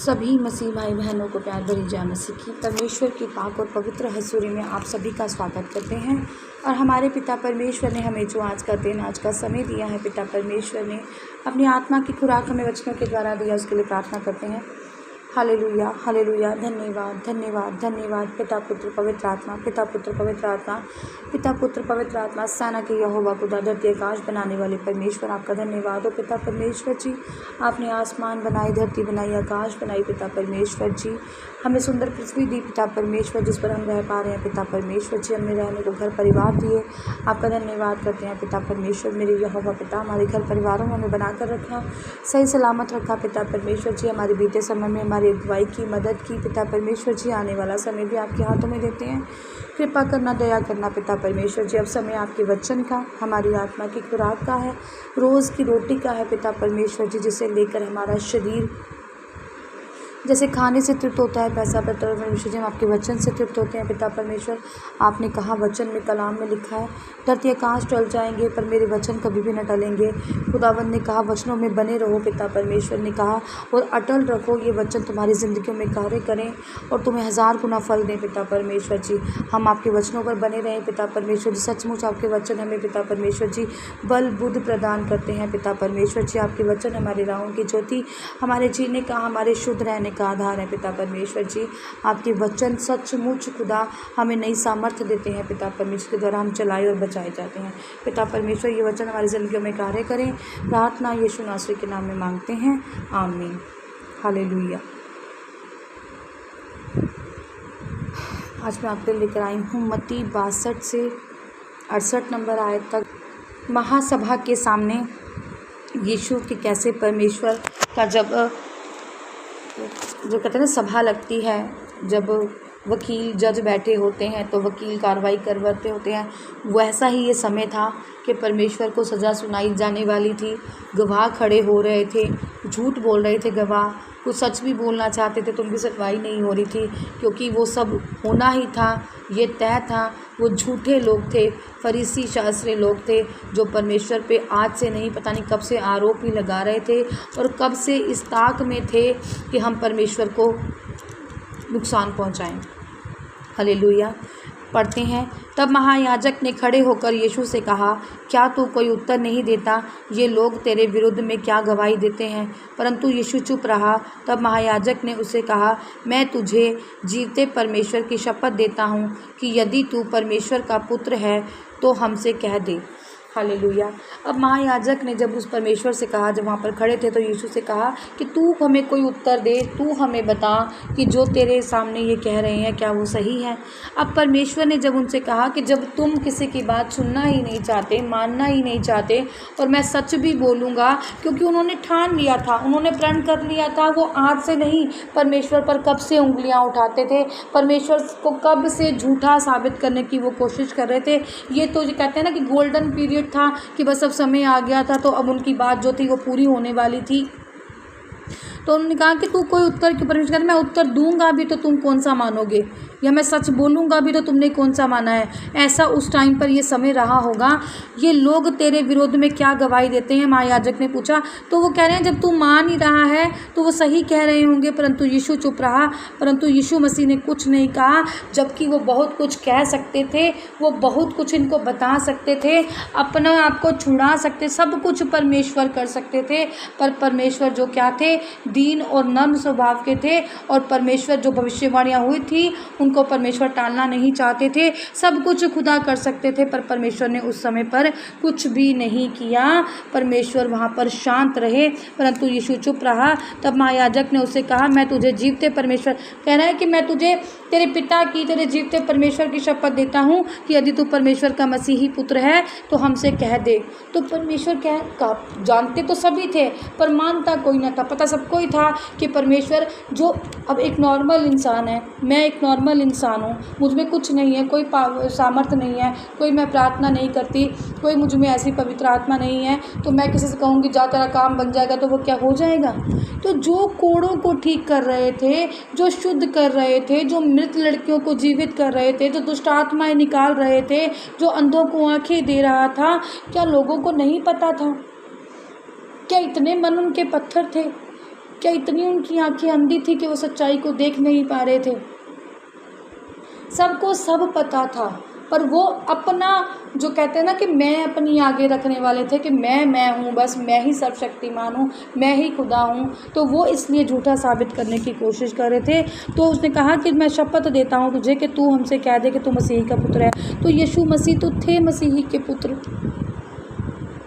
सभी मसीह भाई बहनों को प्यार भरी जय मसीह की। परमेश्वर की पाक और पवित्र हजूरी में आप सभी का स्वागत करते हैं। और हमारे पिता परमेश्वर ने हमें जो आज का दिन, आज का समय दिया है, पिता परमेश्वर ने अपनी आत्मा की खुराक हमें वचनों के द्वारा दिया, उसके लिए प्रार्थना करते हैं। Hallelujah, hallelujah. धन्यवाद, धन्यवाद, धन्यवाद पिता पुत्र पवित्र आत्मा, पिता पुत्र पवित्र आत्मा, पिता पुत्र पवित्र आत्मा, सेना के यहोवा खुदा, धरती आकाश बनाने वाले परमेश्वर, आपका धन्यवाद हो पिता परमेश्वर जी। आपने आसमान बनाए, धरती बनाई, आकाश बनाई पिता परमेश्वर जी। हमें सुंदर पृथ्वी दी पिता परमेश्वर, जिस पर हम रह पा रहे हैं पिता परमेश्वर जी। हमने रहने को घर परिवार दिए, आपका धन्यवाद करते हैं पिता परमेश्वर। मेरे यहोवा पिता, हमारे घर परिवारों में हमें बनाकर रखा, सही सलामत रखा पिता परमेश्वर जी। हमारे बीते समय में हमारी अगुवाई की, मदद की पिता परमेश्वर जी। आने वाला समय भी आपके हाथों में देते हैं। कृपा करना, दया करना पिता परमेश्वर जी। अब समय आपके वचन का, हमारी आत्मा की खुराक का है, रोज़ की रोटी का है पिता परमेश्वर जी, जिसे लेकर हमारा शरीर जैसे खाने से तृप्त होता है, पैसा पिता परमेश्वर जी, हम आपके वचन से तृप्त होते हैं पिता परमेश्वर। आपने कहा, वचन में, कलाम में लिखा है, धरती आकाश टल जाएंगे पर मेरे वचन कभी भी न टलेंगे। खुदावंद ने कहा, वचनों में बने रहो पिता परमेश्वर ने कहा, और अटल रखो। ये वचन तुम्हारी ज़िंदगियों में कार्य करें और तुम्हें 1000 गुना फल दें पिता परमेश्वर जी। हम आपके वचनों पर बने रहें पिता परमेश्वर जी। सचमुच आपके वचन हमें पिता परमेश्वर जी बल बुद्ध प्रदान करते हैं पिता परमेश्वर जी। आपके वचन हमारे राहों की ज्योति, हमारे जीने का, हमारे शुद्ध रहने का आधार है पिता परमेश्वर जी। आपके वचन सचमुच खुदा हमें नई सामर्थ्य देते हैं पिता परमेश्वर के द्वारा हम चलाए और बचाए जाते हैं पिता परमेश्वर। ये वचन हमारी ज़िंदगियों में कार्य करें। प्रार्थना यीशु नासरी के नाम में मांगते हैं, आमीन। हालेलुया। आज मैं आपके लेकर आई हूँ मत्ती 62 से 68 नंबर आयत तक। महासभा के सामने यीशु के कैसे परमेश्वर का जब जो कहते हैं ना सभा लगती है, जब वकील जज बैठे होते हैं तो वकील कार्रवाई करवाते होते हैं, वैसा ही ये समय था कि परमेश्वर को सज़ा सुनाई जाने वाली थी। गवाह खड़े हो रहे थे, झूठ बोल रहे थे गवाह, कुछ सच भी बोलना चाहते थे तो उनकी सुनवाई नहीं हो रही थी, क्योंकि वो सब होना ही था, ये तय था। वो झूठे लोग थे, फरीसी शास्त्री लोग थे, जो परमेश्वर पे आज से नहीं पता नहीं कब से आरोप ही लगा रहे थे और कब से इस ताक में थे कि हम परमेश्वर को नुकसान पहुंचाएं। हालेलुया। पढ़ते हैं, तब महायाजक ने खड़े होकर यीशु से कहा, क्या तू कोई उत्तर नहीं देता? ये लोग तेरे विरुद्ध में क्या गवाही देते हैं? परंतु यीशु चुप रहा। तब महायाजक ने उसे कहा, मैं तुझे जीवते परमेश्वर की शपथ देता हूँ कि यदि तू परमेश्वर का पुत्र है तो हमसे कह दे। हालेलुया। अब महायाजक ने जब उस परमेश्वर से कहा, जब वहाँ पर खड़े थे, तो यीशु से कहा कि तू हमें कोई उत्तर दे, तू हमें बता कि जो तेरे सामने ये कह रहे हैं क्या वो सही है। अब परमेश्वर ने जब उनसे कहा कि जब तुम किसी की बात सुनना ही नहीं चाहते, मानना ही नहीं चाहते, और मैं सच भी बोलूँगा, क्योंकि उन्होंने ठान लिया था, उन्होंने प्रण कर लिया था, वो आज से नहीं, परमेश्वर पर कब से उंगलियाँ उठाते थे, परमेश्वर को कब से झूठा साबित करने की वो कोशिश कर रहे थे। ये तो कहते हैं ना कि गोल्डन पीरियड था, कि बस अब समय आ गया था, तो अब उनकी बात जो थी वो पूरी होने वाली थी। तो उन्होंने कहा कि तू कोई उत्तर क्यों? परमेश्वर, मैं उत्तर दूंगा भी तो तुम कौन सा मानोगे, या मैं सच बोलूँगा भी तो तुमने कौन सा माना है। ऐसा उस टाइम पर ये समय रहा होगा। ये लोग तेरे विरोध में क्या गवाही देते हैं? महायाजक ने पूछा। तो वो कह रहे हैं जब तू मान ही रहा है तो वो सही कह रहे होंगे। परंतु यीशु चुप रहा। परंतु यीशु मसीह ने कुछ नहीं कहा, जबकि वो बहुत कुछ कह सकते थे, वो बहुत कुछ इनको बता सकते थे, अपना आप को छुड़ा सकते, सब कुछ परमेश्वर कर सकते थे। पर परमेश्वर जो क्या थे, दीन और नम्र स्वभाव के थे, और परमेश्वर जो भविष्यवाणियाँ हुई थी उनको परमेश्वर टालना नहीं चाहते थे। सब कुछ खुदा कर सकते थे, पर परमेश्वर ने उस समय पर कुछ भी नहीं किया। परमेश्वर वहाँ पर शांत रहे, परंतु यीशु चुप रहा। तब महायाजक ने उससे कहा, मैं तुझे जीवते परमेश्वर, कह रहा है कि मैं तुझे तेरे पिता की, तेरे जीवते परमेश्वर की शपथ देता हूँ कि यदि तू परमेश्वर का मसीही पुत्र है तो हमसे कह दे। तो परमेश्वर क्या जानते तो सभी थे, पर मानता कोई ना था। पता सबको ही था कि परमेश्वर जो अब एक नॉर्मल इंसान है, मैं एक नॉर्मल इंसान हूँ, मुझ में कुछ नहीं है, कोई सामर्थ्य नहीं है, कोई मैं प्रार्थना नहीं करती, कोई मुझ में ऐसी पवित्र आत्मा नहीं है, तो मैं किसी से कहूँगी जा तेरा काम बन जाएगा तो वो क्या हो जाएगा। तो जो कोड़ों को ठीक कर रहे थे, जो शुद्ध कर रहे थे, जो मृत लड़कियों को जीवित कर रहे थे, जो दुष्ट आत्माएं निकाल रहे थे, जो अंधों को आंखें दे रहा था, क्या लोगों को नहीं पता था? क्या इतने मन उनके पत्थर थे? क्या इतनी उनकी आंखें अंधी थी कि वो सच्चाई को देख नहीं पा रहे थे? सबको सब पता था, पर वो अपना जो कहते हैं ना कि मैं अपनी आगे रखने वाले थे कि मैं हूँ, बस मैं ही सर्वशक्तिमान हूँ, मैं ही खुदा हूँ, तो वो इसलिए झूठा साबित करने की कोशिश कर रहे थे। तो उसने कहा कि मैं शपथ देता हूँ तुझे कि तू हमसे कह दे कि तू मसीह का पुत्र है। तो यीशु मसीह तो थे मसीही के पुत्र,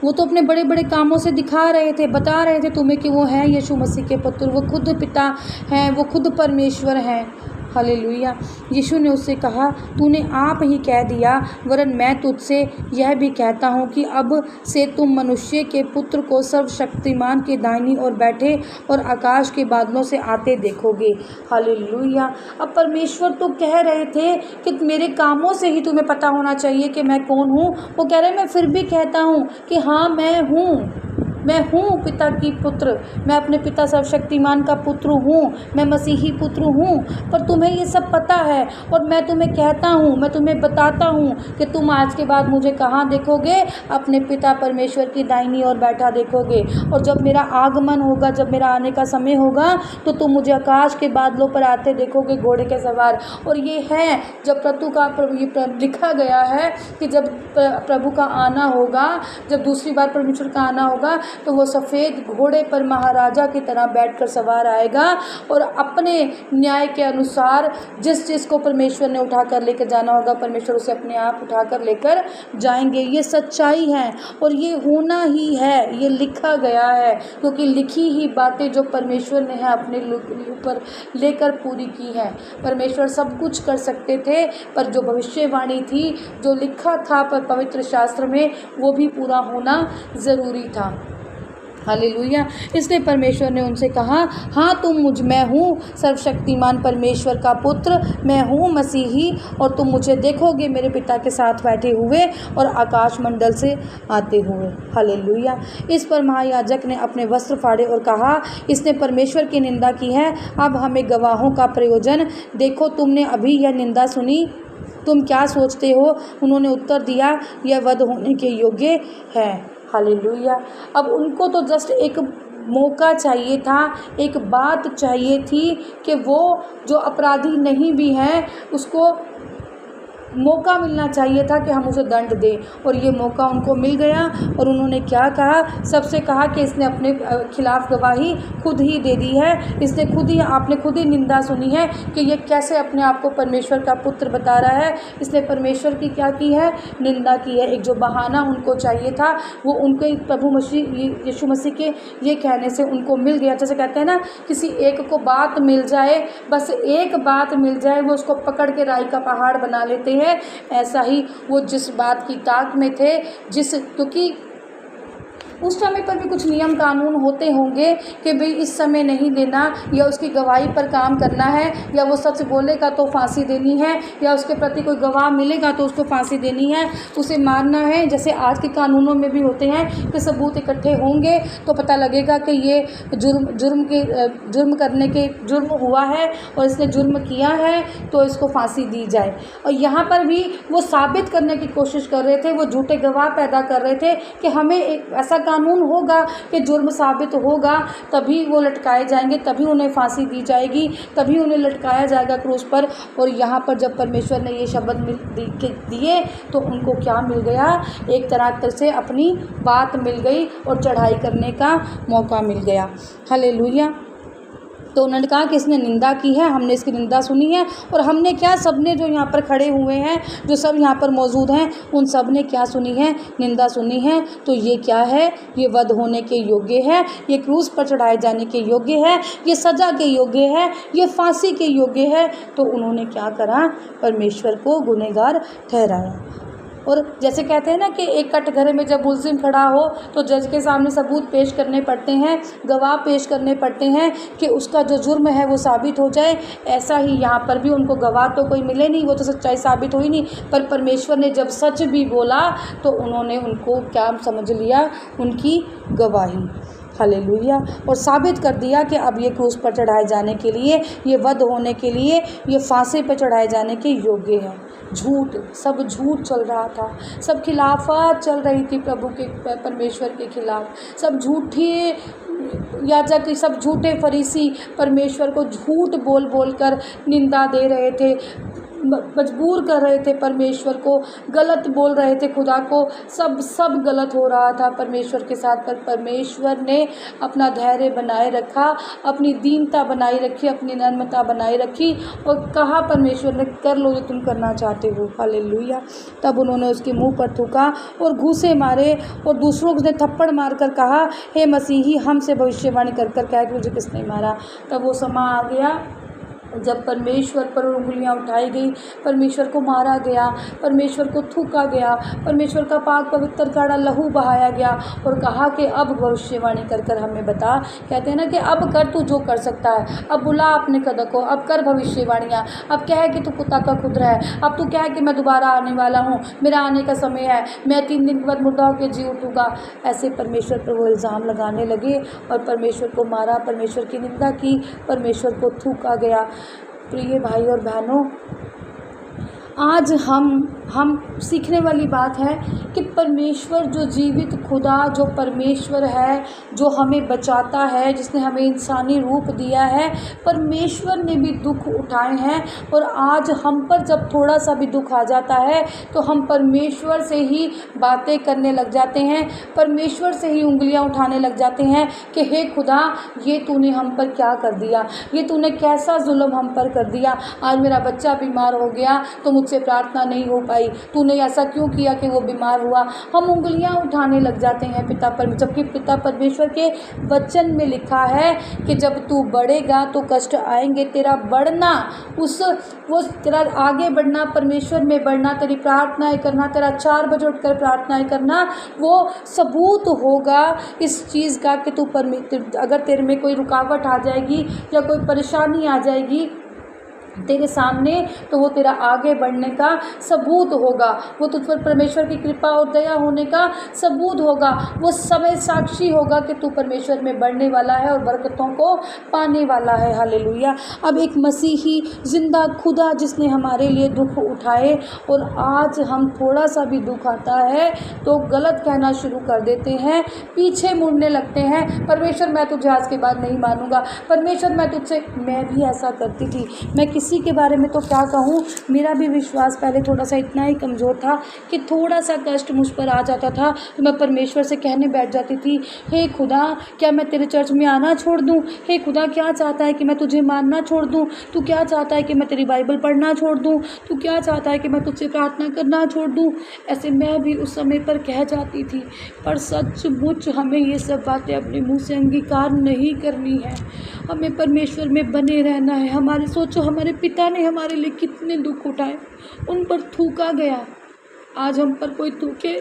वो तो अपने बड़े बड़े कामों से दिखा रहे थे, बता रहे थे तुम्हें कि वो हैं यीशु मसीह के पुत्र, वो खुद पिता हैं, वो खुद परमेश्वर हैं। हालेलुया। यीशु ने उससे कहा, तूने आप ही कह दिया, वरन मैं तुझसे यह भी कहता हूँ कि अब से तुम मनुष्य के पुत्र को सर्वशक्तिमान के दाहिनी ओर बैठे और आकाश के बादलों से आते देखोगे। हालेलुया। अब परमेश्वर तो कह रहे थे कि मेरे कामों से ही तुम्हें पता होना चाहिए कि मैं कौन हूँ। वो कह रहे मैं फिर भी कहता हूँ कि हाँ मैं हूँ पिता की पुत्र, मैं अपने पिता सर्वशक्तिमान का पुत्र हूँ, मैं मसीही पुत्र हूँ। पर तुम्हें ये सब पता है और मैं तुम्हें कहता हूँ, मैं तुम्हें बताता हूँ कि तुम आज के बाद मुझे कहाँ देखोगे? अपने पिता परमेश्वर की दाहिनी ओर बैठा देखोगे। और जब मेरा आगमन होगा, जब मेरा आने का समय होगा, तो तुम मुझे आकाश के बादलों पर आते देखोगे घोड़े के सवार। और ये है जब लिखा गया है कि जब प्रभु का आना होगा, जब दूसरी बार परमेश्वर का आना होगा, तो वो सफ़ेद घोड़े पर महाराजा की तरह बैठकर सवार आएगा और अपने न्याय के अनुसार जिस को परमेश्वर ने उठा कर लेकर जाना होगा, परमेश्वर उसे अपने आप उठा कर लेकर जाएंगे। ये सच्चाई है और ये होना ही है, ये लिखा गया है, क्योंकि लिखी ही बातें जो परमेश्वर ने है अपने ऊपर लेकर पूरी की है। परमेश्वर सब कुछ कर सकते थे, पर जो भविष्यवाणी थी, जो लिखा था पर पवित्र शास्त्र में, वो भी पूरा होना ज़रूरी था। हालेलुया। इसलिए परमेश्वर ने उनसे कहा, हाँ मैं हूँ सर्वशक्तिमान परमेश्वर का पुत्र, मैं हूँ मसीही, और तुम मुझे देखोगे मेरे पिता के साथ बैठे हुए और आकाश मंडल से आते हुए। हालेलुया। इस पर महायाजक ने अपने वस्त्र फाड़े और कहा, इसने परमेश्वर की निंदा की है, अब हमें गवाहों का प्रयोजन। देखो, तुमने अभी यह निंदा सुनी, तुम क्या सोचते हो? उन्होंने उत्तर दिया, यह वध होने के योग्य है। हालेलुया। अब उनको तो जस्ट एक मौका चाहिए था, एक बात चाहिए थी कि वो जो अपराधी नहीं भी हैं उसको मौका मिलना चाहिए था कि हम उसे दंड दें, और ये मौका उनको मिल गया। और उन्होंने क्या कहा? सबसे कहा कि इसने अपने खिलाफ गवाही खुद ही दे दी है, इसने आपने खुद ही निंदा सुनी है कि ये कैसे अपने आप को परमेश्वर का पुत्र बता रहा है। इसने परमेश्वर की क्या की है? निंदा की है। एक जो बहाना उनको चाहिए था वो उनके प्रभु यीशु मसीह के ये कहने से उनको मिल गया। जैसे कहते हैं ना, किसी एक को बात मिल जाए, बस एक बात मिल जाए, वो उसको पकड़ के राई का पहाड़ बना लेते हैं। ऐसा ही वो जिस बात की ताक में थे, क्योंकि उस समय पर भी कुछ नियम कानून होते होंगे कि भाई इस समय नहीं देना, या उसकी गवाही पर काम करना है, या वो सच बोलेगा तो फांसी देनी है, या उसके प्रति कोई गवाह मिलेगा तो उसको फांसी देनी है, उसे मारना है। जैसे आज के कानूनों में भी होते हैं कि सबूत इकट्ठे होंगे तो पता लगेगा कि ये जुर्म हुआ है और इसने जुर्म किया है, तो इसको फांसी दी जाए। और यहाँ पर भी वो साबित करने की कोशिश कर रहे थे, वो झूठे गवाह पैदा कर रहे थे कि हमें एक ऐसा कानून होगा कि जुर्म साबित होगा तभी वो लटकाए जाएंगे, तभी उन्हें फांसी दी जाएगी, तभी उन्हें लटकाया जाएगा क्रूस पर। और यहाँ पर जब परमेश्वर ने ये शब्द दिए तो उनको क्या मिल गया? एक तरह से अपनी बात मिल गई और चढ़ाई करने का मौका मिल गया। हालेलुया। तो उन्होंने कहा कि इसने निंदा की है, हमने इसकी निंदा सुनी है। और हमने क्या, सबने जो यहाँ पर खड़े हुए हैं, जो सब यहाँ पर मौजूद हैं, उन सब ने क्या सुनी है? निंदा सुनी है। तो ये क्या है? ये वध होने के योग्य है, ये क्रूस पर चढ़ाए जाने के योग्य है, ये सज़ा के योग्य है, ये फांसी के योग्य है। तो उन्होंने क्या करा? परमेश्वर को गुनहगार ठहराया। और जैसे कहते हैं ना कि एक कटघरे में जब मुलजिम खड़ा हो तो जज के सामने सबूत पेश करने पड़ते हैं, गवाह पेश करने पड़ते हैं कि उसका जो जुर्म है वो साबित हो जाए। ऐसा ही यहाँ पर भी उनको गवाह तो कोई मिले नहीं, वो तो सच्चाई साबित हुई नहीं, पर परमेश्वर ने जब सच भी बोला तो उन्होंने उनको क्या समझ लिया? उनकी गवाही। हालेलुया। और साबित कर दिया कि अब ये क्रूस पर चढ़ाए जाने के लिए, ये वध होने के लिए, ये फांसी पर चढ़ाए जाने के योग्य है। झूठ, सब झूठ चल रहा था, सब खिलाफत चल रही थी प्रभु के, परमेश्वर के खिलाफ, सब झूठी याजक सब झूठे फरीसी परमेश्वर को झूठ बोल बोल कर निंदा दे रहे थे, मजबूर कर रहे थे, परमेश्वर को गलत बोल रहे थे, खुदा को सब गलत हो रहा था परमेश्वर के साथ। पर परमेश्वर ने अपना धैर्य बनाए रखा, अपनी दीनता बनाई रखी, अपनी नम्रता बनाई रखी और कहा परमेश्वर ने, कर लो जो तुम करना चाहते हो। हालेलुया। तब उन्होंने उसके मुंह पर थूका और घूंसे मारे और दूसरों ने थप्पड़ मार कर कहा, हे मसीही, हमसे भविष्यवाणी कर कर कह कि मुझे किसने मारा। तब वो समा आ गया जब परमेश्वर पर उंगलियां उठाई गई, परमेश्वर को मारा गया, परमेश्वर को थूका गया, परमेश्वर का पाक पवित्र काड़ा लहू बहाया गया और कहा कि अब भविष्यवाणी कर कर हमें बता। कहते हैं ना कि अब कर तू जो कर सकता है, अब बुला अपने कदर को, अब कर भविष्यवाणियाँ, अब क्या है कि तू कुत्ता का खुदरा है, अब तू क्या है कि मैं दोबारा आने वाला हूँ, मेरा आने का समय है, मैं 3 दिन के बाद मुर्दा होकर जी उठूँगा। ऐसे परमेश्वर पर वो इल्ज़ाम लगाने लगे और परमेश्वर को मारा, परमेश्वर की निंदा की, परमेश्वर को थूका गया। प्रिय भाई और बहनों, आज हम सीखने वाली बात है कि परमेश्वर जो जीवित खुदा, जो परमेश्वर है, जो हमें बचाता है, जिसने हमें इंसानी रूप दिया है, परमेश्वर ने भी दुख उठाए हैं। और आज हम पर जब थोड़ा सा भी दुख आ जाता है तो हम परमेश्वर से ही बातें करने लग जाते हैं, परमेश्वर से ही उंगलियां उठाने लग जाते हैं कि हे खुदा, ये तूने हम पर क्या कर दिया, ये तूने कैसा जुल्म हम पर कर दिया। आज मेरा बच्चा बीमार हो गया तो मुझसे प्रार्थना नहीं हो पाई, तूने ऐसा क्यों किया कि वो बीमार हुआ। हम उंगलियां उठाने लग जाते हैं पिता पर, जबकि पिता परमेश्वर के वचन में लिखा है कि जब तू बढ़ेगा तो कष्ट आएंगे, तेरा बढ़ना, वो तेरा आगे बढ़ना, परमेश्वर में बढ़ना, तेरी प्रार्थनाएं करना, तेरा 4 बजे उठकर प्रार्थनाएं करना, वो सबूत होगा इस चीज़ का कि तू अगर तेरे में कोई रुकावट आ जाएगी या कोई परेशानी आ जाएगी तेरे सामने, तो वो तेरा आगे बढ़ने का सबूत होगा, वो तुझ पर परमेश्वर की कृपा और दया होने का सबूत होगा, वो समय साक्षी होगा कि तू परमेश्वर में बढ़ने वाला है और बरकतों को पाने वाला है। हालेलुया। अब एक मसीही जिंदा खुदा जिसने हमारे लिए दुख उठाए, और आज हम थोड़ा सा भी दुख आता है तो गलत कहना शुरू कर देते हैं, पीछे मुड़ने लगते हैं, परमेश्वर मैं तुझे आज के बाद नहीं मानूंगा, परमेश्वर मैं तुझसे, मैं भी ऐसा करती थी। मैं किसी के बारे में तो क्या कहूँ, मेरा भी विश्वास पहले थोड़ा सा इतना ही कमज़ोर था कि थोड़ा सा कष्ट मुझ पर आ जाता था तो मैं परमेश्वर से कहने बैठ जाती थी, हे खुदा, क्या मैं तेरे चर्च में आना छोड़ दूँ? हे खुदा, क्या चाहता है कि मैं तुझे मानना छोड़ दूँ? तू क्या चाहता है कि मैं तेरी बाइबल पढ़ना छोड़ दूँ? तू क्या चाहता है कि मैं तुझसे प्रार्थना करना छोड़ दूँ? ऐसे मैं भी उस समय पर कह जाती थी, पर सचमुच हमें ये सब बातें अपने मुँह से अंगीकार नहीं करनी है, हमें परमेश्वर में बने रहना है। सोचो, हमारे पिता ने हमारे लिए कितने दुख उठाए, उन पर थूका गया। आज हम पर कोई थूके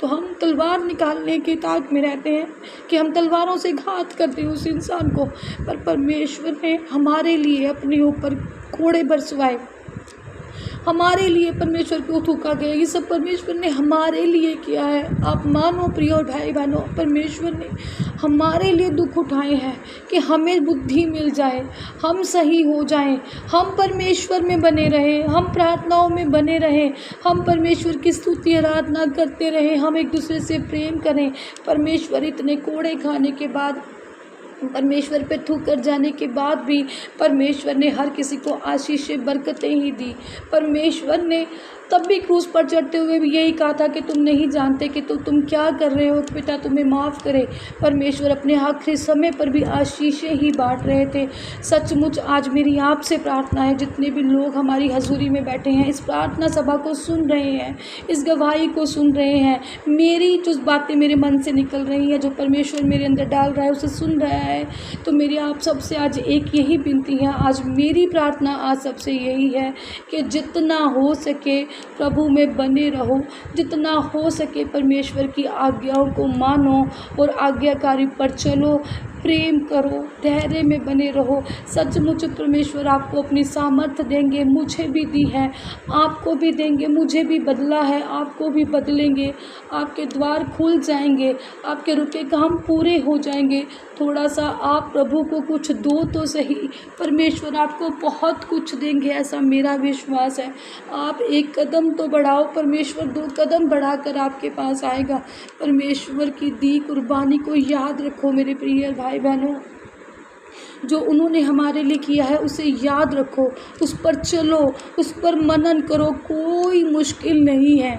तो हम तलवार निकालने की ताक में रहते हैं कि हम तलवारों से घात करते हैं उस इंसान को, पर परमेश्वर ने हमारे लिए अपने ऊपर कोड़े बरसवाए, हमारे लिए परमेश्वर को थूका गया। ये सब परमेश्वर ने हमारे लिए किया है। आप मानो प्रिय भाई बहनों, परमेश्वर ने हमारे लिए दुख उठाए हैं कि हमें बुद्धि मिल जाए, हम सही हो जाएं, हम परमेश्वर में बने रहें, हम प्रार्थनाओं में बने रहें, हम परमेश्वर की स्तुति आराधना करते रहें, हम एक दूसरे से प्रेम करें। परमेश्वर इतने कोड़े खाने के बाद, परमेश्वर पे थूक कर जाने के बाद भी परमेश्वर ने हर किसी को आशीषें बरकतें ही दी। परमेश्वर ने तब भी क्रूस पर चढ़ते हुए भी यही कहा था कि तुम नहीं जानते कि तुम क्या कर रहे हो, पिता तुम्हें माफ़ करे। परमेश्वर अपने आखिरी समय पर भी आशीषें ही बांट रहे थे। सचमुच आज मेरी आपसे प्रार्थना है, जितने भी लोग हमारी हजूरी में बैठे हैं, इस प्रार्थना सभा को सुन रहे हैं, इस गवाही को सुन रहे हैं, मेरी जो बातें मेरे मन से निकल रही हैं, जो परमेश्वर मेरे अंदर डाल रहा है, उसे सुन रहा है, तो मेरी आप सबसे आज एक यही विनती है, आज मेरी प्रार्थना आज सबसे यही है कि जितना हो सके प्रभु में बने रहो, जितना हो सके परमेश्वर की आज्ञाओं को मानो और आज्ञाकारी पर चलो, प्रेम करो, धैर्य में बने रहो। सचमुच परमेश्वर आपको अपनी सामर्थ्य देंगे, मुझे भी दी है, आपको भी देंगे, मुझे भी बदला है, आपको भी बदलेंगे, आपके द्वार खुल जाएंगे, आपके रुके काम पूरे हो जाएंगे। थोड़ा सा आप प्रभु को कुछ दो तो सही, परमेश्वर आपको बहुत कुछ देंगे, ऐसा मेरा विश्वास है। आप एक कदम तो बढ़ाओ, परमेश्वर 2 कदम बढ़ाकर आपके पास आएगा। परमेश्वर की दी कुर्बानी को याद रखो मेरे प्रिय भाई भाई बहनों, जो उन्होंने हमारे लिए किया है उसे याद रखो, उस पर चलो, उस पर मनन करो। कोई मुश्किल नहीं है।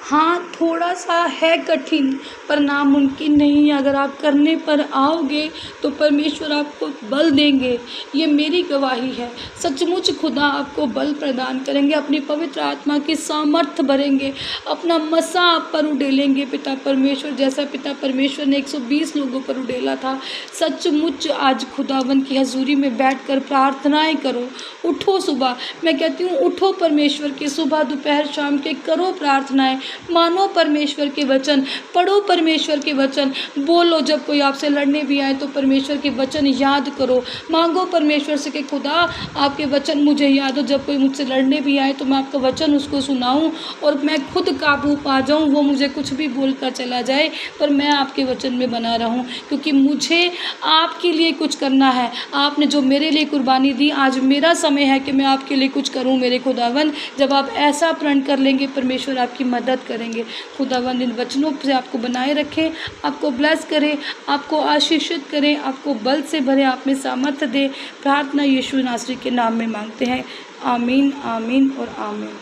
हाँ, थोड़ा सा है कठिन पर नामुमकिन नहीं है। अगर आप करने पर आओगे तो परमेश्वर आपको बल देंगे, ये मेरी गवाही है। सचमुच खुदा आपको बल प्रदान करेंगे, अपनी पवित्र आत्मा की सामर्थ्य भरेंगे, अपना मसा आप पर उड़ेलेंगे पिता परमेश्वर, जैसा पिता परमेश्वर ने 120 लोगों पर उड़ेला था। सचमुच आज खुदावन की हजूरी में बैठकर प्रार्थनाएं करो। उठो सुबह, मैं कहती हूँ उठो परमेश्वर की, सुबह दोपहर शाम के करो प्रार्थनाएं, मानो परमेश्वर के वचन, पढ़ो परमेश्वर के वचन, बोलो। जब कोई आपसे लड़ने भी आए तो परमेश्वर के वचन याद करो, मांगो परमेश्वर से कि खुदा आपके वचन मुझे याद हो। जब कोई मुझसे लड़ने भी आए तो मैं आपका वचन उसको सुनाऊं और मैं खुद काबू पा जाऊं, वो मुझे कुछ भी बोलकर चला जाए पर मैं आपके वचन में बना रहूं, क्योंकि मुझे आपके लिए कुछ करना है। आपने जो मेरे लिए कुर्बानी दी, आज मेरा समय है कि मैं आपके लिए कुछ करूं मेरे खुदावन। जब आप ऐसा प्रण कर लेंगे परमेश्वर आपकी मदद करेंगे। खुदावन इन वचनों से आपको बनाए रखें, आपको ब्लेस करे, आपको आशीषित करे, आपको बल से भरे, आप में सामर्थ्य दे। प्रार्थना यीशु नासरी के नाम में मांगते हैं। आमीन, आमीन और आमीन।